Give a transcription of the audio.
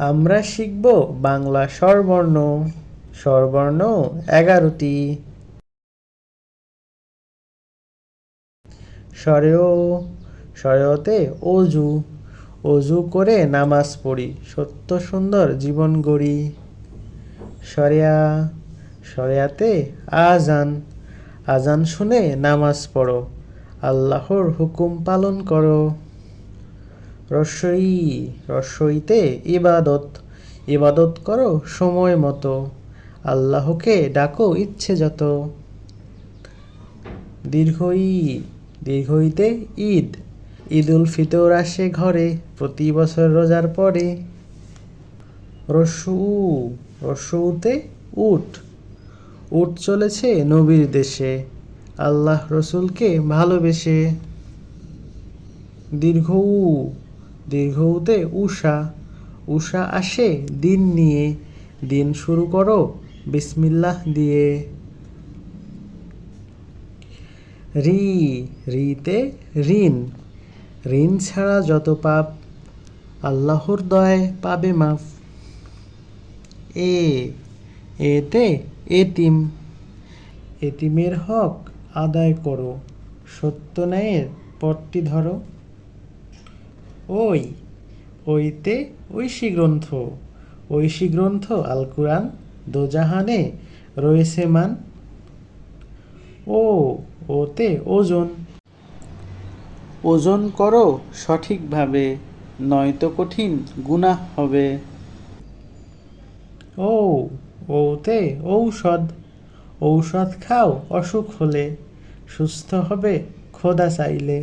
আমরা শিখব বাংলা স্বরবর্ণ। স্বরবর্ণ 11টি। স্বরেও, স্বরেওতে অজু, অজু করে নামাজ পড়ি, সত্য সুন্দর জীবন গড়ি। স্বরেয়া, স্বরেয়াতে আজান, আজান শুনে নামাজ পড়ো, আল্লাহর হুকুম পালন করো। রস্বই, রস্বইতে ইবাদত, ইবাদত করো সময় মতো, আল্লাহকে ডাকো ইচ্ছে যত। দীর্ঘই, দীর্ঘইতে ঈদ, ঈদুল ফিতর আসে ঘরে, প্রতি বছর রোজার পরে। রস্যু, রস্যুতে উট, উট চলেছে নবীর দেশে, আল্লাহ রসুলকে ভালোবেসে। দীর্ঘ উ, দীর্ঘউতে উষা, উষা আসে দিন নিয়ে, দিন শুরু করো বিসমিল্লাহ দিয়ে। রি, রিতে ঋণ, ঋণ ছাড়া যত পাপ, আল্লাহর দয়ায় পাবে মাফ। এ, এতে এতিম, এতিমের হক আদায় করো, সত্য ন্যায়ের পথটি ধরো। ওই, ওইতে ঐশী গ্রন্থ, ঐশী গ্রন্থ আল কুরআন, দোজাহানে রয়েছে মান। ও, ওতে ওজন, ওজন করো সঠিকভাবে, নয়তো কঠিন গুনাহ হবে। ও, ওতে ঔষধ, ঔষধ খাও অসুখ হলে, সুস্থ হবে খোদা চাইলে।